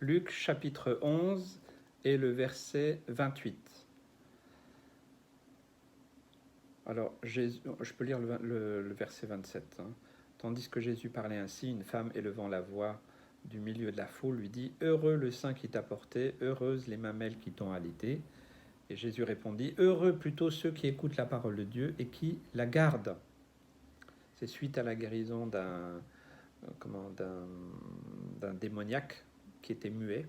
Luc chapitre 11 et le verset 28. Alors, Jésus, je peux lire le verset 27. Tandis que Jésus parlait ainsi, une femme élevant la voix du milieu de la foule lui dit « Heureux le sein qui t'a porté, heureuses les mamelles qui t'ont allaité. » Et Jésus répondit « Heureux plutôt ceux qui écoutent la parole de Dieu et qui la gardent. » C'est suite à la guérison d'un démoniaque qui était muet.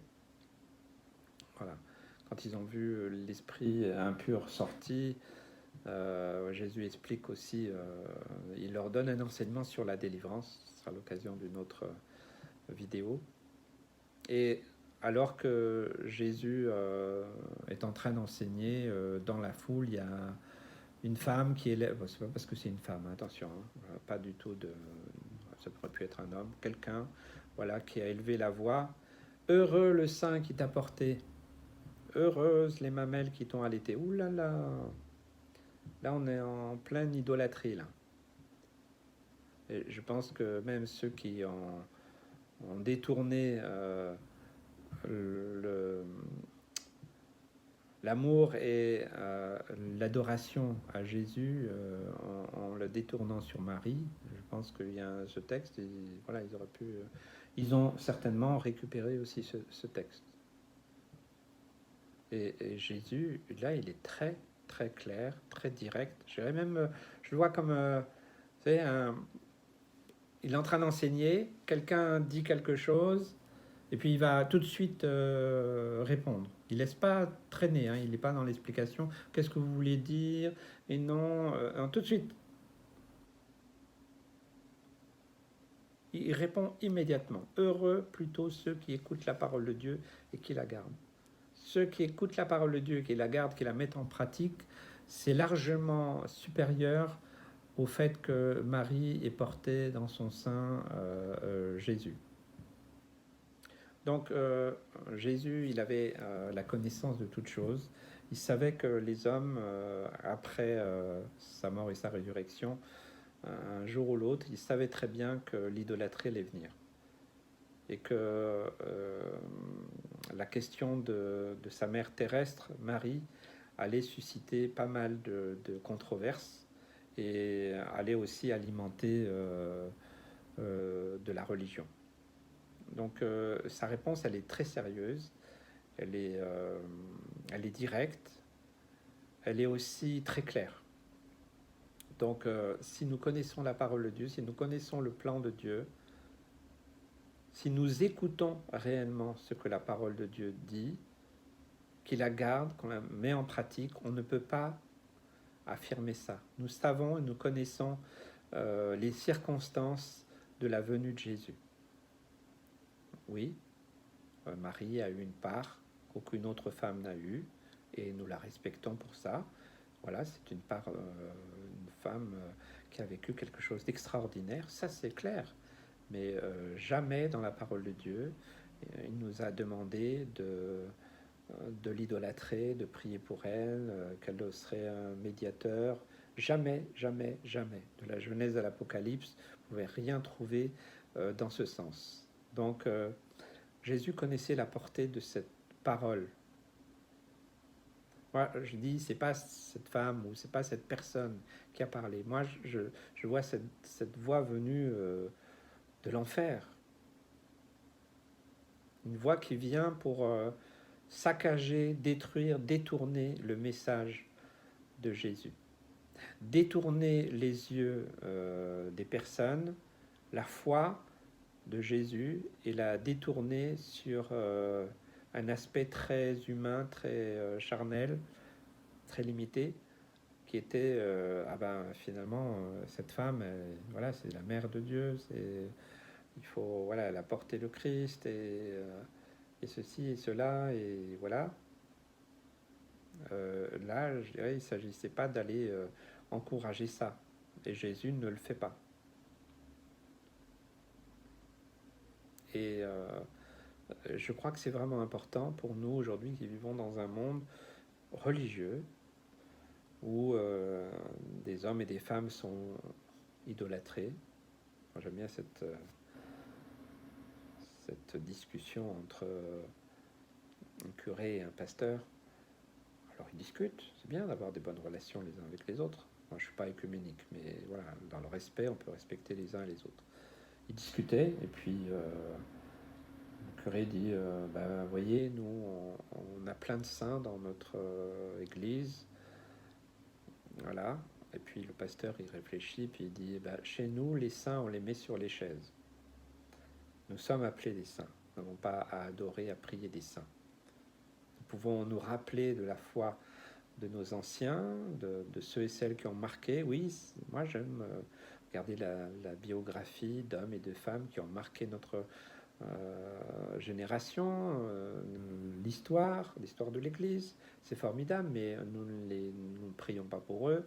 Voilà. Quand ils ont vu l'esprit impur sorti, Jésus explique aussi, il leur donne un enseignement sur la délivrance. Ce sera l'occasion d'une autre vidéo. Et alors que Jésus est en train d'enseigner, dans la foule, il y a une femme qui élève, c'est pas parce que c'est une femme, attention, pas du tout de, ça pourrait pu être un homme, quelqu'un, voilà, qui a élevé la voix. Heureux le sein qui t'a porté, heureuses les mamelles qui t'ont allaité. Ouh là là, là on est en pleine idolâtrie là. Et je pense que même ceux qui ont détourné l'amour et l'adoration à Jésus en le détournant sur Marie, je pense qu'il y a ce texte, et voilà, ils auraient pu, ils ont certainement récupéré aussi ce texte. Et Jésus, là, il est très, très clair, très direct. Je dirais même, je le vois comme, vous savez, il est en train d'enseigner, quelqu'un dit quelque chose, et puis il va tout de suite répondre. Il ne laisse pas traîner, il n'est pas dans l'explication. Qu'est-ce que vous voulez dire? Et non, tout de suite. Il répond immédiatement. Heureux plutôt ceux qui écoutent la parole de Dieu et qui la gardent. Ceux qui écoutent la parole de Dieu, qui la gardent, qui la mettent en pratique, c'est largement supérieur au fait que Marie ait porté dans son sein Jésus. Donc Jésus, il avait la connaissance de toutes choses. Il savait que les hommes, après sa mort et sa résurrection, un jour ou l'autre, il savait très bien que l'idolâtrie allait venir. Et que la question de sa mère terrestre, Marie, allait susciter pas mal de controverses et allait aussi alimenter de la religion. Donc sa réponse, elle est très sérieuse, elle est directe, elle est aussi très claire. Donc si nous connaissons la parole de Dieu, si nous connaissons le plan de Dieu, si nous écoutons réellement ce que la parole de Dieu dit, qu'il la garde, qu'on la met en pratique, on ne peut pas affirmer ça. Nous savons et nous connaissons les circonstances de la venue de Jésus. Oui, Marie a eu une part qu'aucune autre femme n'a eue, et nous la respectons pour ça. Voilà, c'est une femme qui a vécu quelque chose d'extraordinaire, ça c'est clair. Mais jamais dans la parole de Dieu, il nous a demandé de l'idolâtrer, de prier pour elle, qu'elle serait un médiateur. Jamais, jamais, jamais. De la Genèse à l'Apocalypse, vous ne pouvez rien trouver dans ce sens. Donc, Jésus connaissait la portée de cette parole. Moi, je dis, c'est pas cette femme ou c'est pas cette personne qui a parlé. Moi, je vois cette voix venue de l'enfer. Une voix qui vient pour saccager, détruire, détourner le message de Jésus. Détourner les yeux des personnes, la foi de Jésus, et la détourner sur un aspect très humain, très charnel, très limité, qui était finalement cette femme, voilà, c'est la mère de Dieu, il faut, voilà, elle a porté le Christ et ceci et cela, et voilà. Là, je dirais, il ne s'agissait pas d'aller encourager ça, et Jésus ne le fait pas. Et je crois que c'est vraiment important pour nous aujourd'hui qui vivons dans un monde religieux où des hommes et des femmes sont idolâtrés. Moi, j'aime bien cette cette discussion entre un curé et un pasteur. Alors ils discutent, c'est bien d'avoir des bonnes relations les uns avec les autres. Moi je ne suis pas œcuménique, mais voilà, dans le respect, on peut respecter les uns les autres. Ils discutaient, et puis le curé dit, voyez, nous on a plein de saints dans notre église, voilà. Et puis le pasteur il réfléchit, puis il dit, chez nous les saints on les met sur les chaises. Nous sommes appelés des saints, nous n'avons pas à adorer, à prier des saints. Nous pouvons nous rappeler de la foi de nos anciens, de ceux et celles qui ont marqué. Oui, moi j'aime regarder la biographie d'hommes et de femmes qui ont marqué notre génération, l'histoire de l'Église. C'est formidable, mais nous ne prions pas pour eux,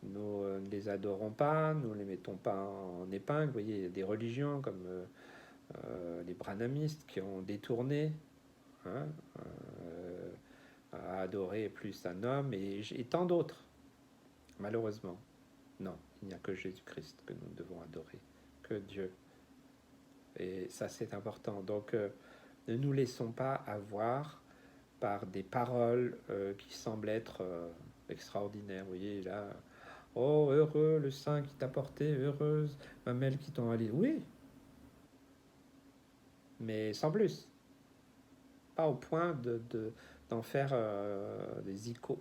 nous ne les adorons pas, nous ne les mettons pas en épingle. Vous voyez, il y a des religions comme les branhamistes qui ont détourné, hein, à adorer plus un homme et tant d'autres. Malheureusement, non, il n'y a que Jésus-Christ que nous devons adorer, que Dieu. Et ça, c'est important. Donc, ne nous laissons pas avoir par des paroles qui semblent être extraordinaires. Vous voyez, là, oh, heureux le saint qui t'a porté, heureuse mamelle qui t'ont allé. Oui, mais sans plus. Pas au point d'en faire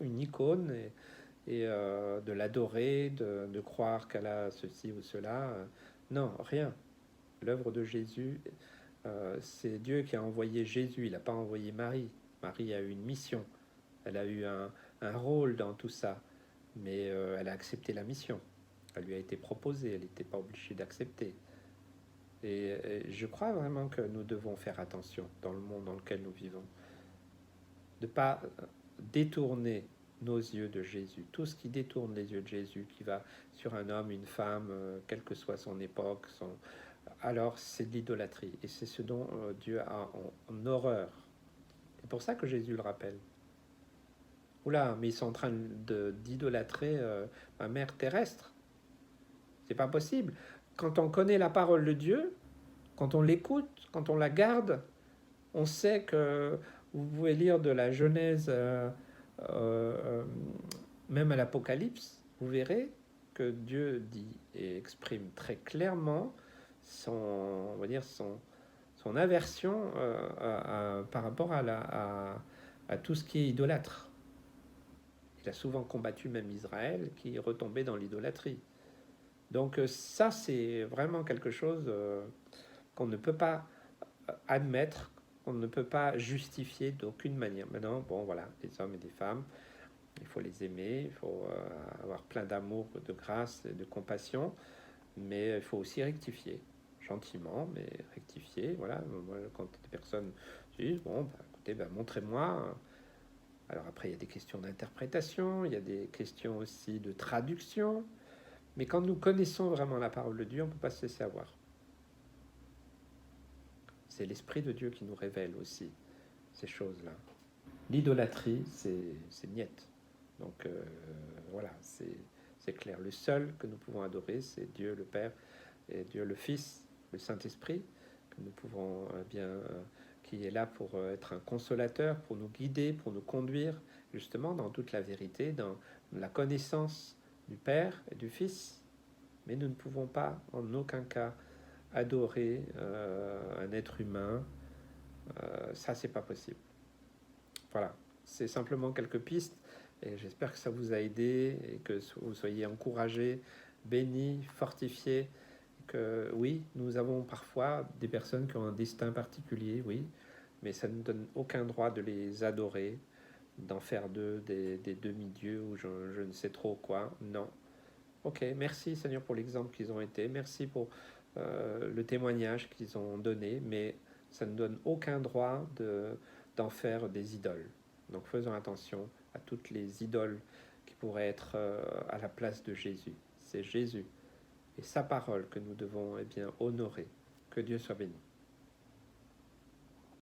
une icône et de l'adorer, de croire qu'elle a ceci ou cela. Non, rien. L'œuvre de Jésus, c'est Dieu qui a envoyé Jésus, il n'a pas envoyé Marie. Marie a eu une mission, elle a eu un rôle dans tout ça, mais elle a accepté la mission. Elle lui a été proposée, elle n'était pas obligée d'accepter. Et je crois vraiment que nous devons faire attention dans le monde dans lequel nous vivons, de ne pas détourner nos yeux de Jésus. Tout ce qui détourne les yeux de Jésus, qui va sur un homme, une femme, quelle que soit son époque, alors c'est de l'idolâtrie. Et c'est ce dont Dieu a en horreur. C'est pour ça que Jésus le rappelle. Oula, mais ils sont en train d'idolâtrer ma mère terrestre. C'est pas possible. Quand on connaît la parole de Dieu, quand on l'écoute, quand on la garde, on sait que vous pouvez lire de la Genèse même à l'Apocalypse, vous verrez que Dieu dit et exprime très clairement son, on va dire son aversion par rapport à tout ce qui est idolâtre. Il a souvent combattu même Israël qui retombait dans l'idolâtrie. Donc ça, c'est vraiment quelque chose qu'on ne peut pas admettre, qu'on ne peut pas justifier d'aucune manière. Maintenant, bon voilà, des hommes et des femmes, il faut les aimer, il faut avoir plein d'amour, de grâce et de compassion, mais il faut aussi rectifier, gentiment, mais rectifier. Voilà, moi, quand des personnes disent, bon, écoutez, montrez-moi. Alors après, il y a des questions d'interprétation, il y a des questions aussi de traduction, mais quand nous connaissons vraiment la parole de Dieu, on ne peut pas se laisser avoir. C'est l'Esprit de Dieu qui nous révèle aussi ces choses-là. L'idolâtrie, c'est niette. Donc voilà, c'est clair. Le seul que nous pouvons adorer, c'est Dieu le Père et Dieu le Fils, le Saint-Esprit, que nous pouvons qui est là pour être un consolateur, pour nous guider, pour nous conduire justement dans toute la vérité, dans la connaissance du Père et du Fils. Mais nous ne pouvons pas en aucun cas adorer un être humain. Ça, c'est pas possible. Voilà, c'est simplement quelques pistes et j'espère que ça vous a aidé et que vous soyez encouragés, bénis, fortifiés. Que oui, nous avons parfois des personnes qui ont un destin particulier, oui, mais ça ne nous donne aucun droit de les adorer, d'en faire d'eux des demi-dieux ou je ne sais trop quoi. Non. Ok, merci Seigneur pour l'exemple qu'ils ont été, merci pour le témoignage qu'ils ont donné, mais ça ne donne aucun droit d'en faire des idoles. Donc faisons attention à toutes les idoles qui pourraient être à la place de Jésus. C'est Jésus et sa parole que nous devons honorer. Que Dieu soit béni.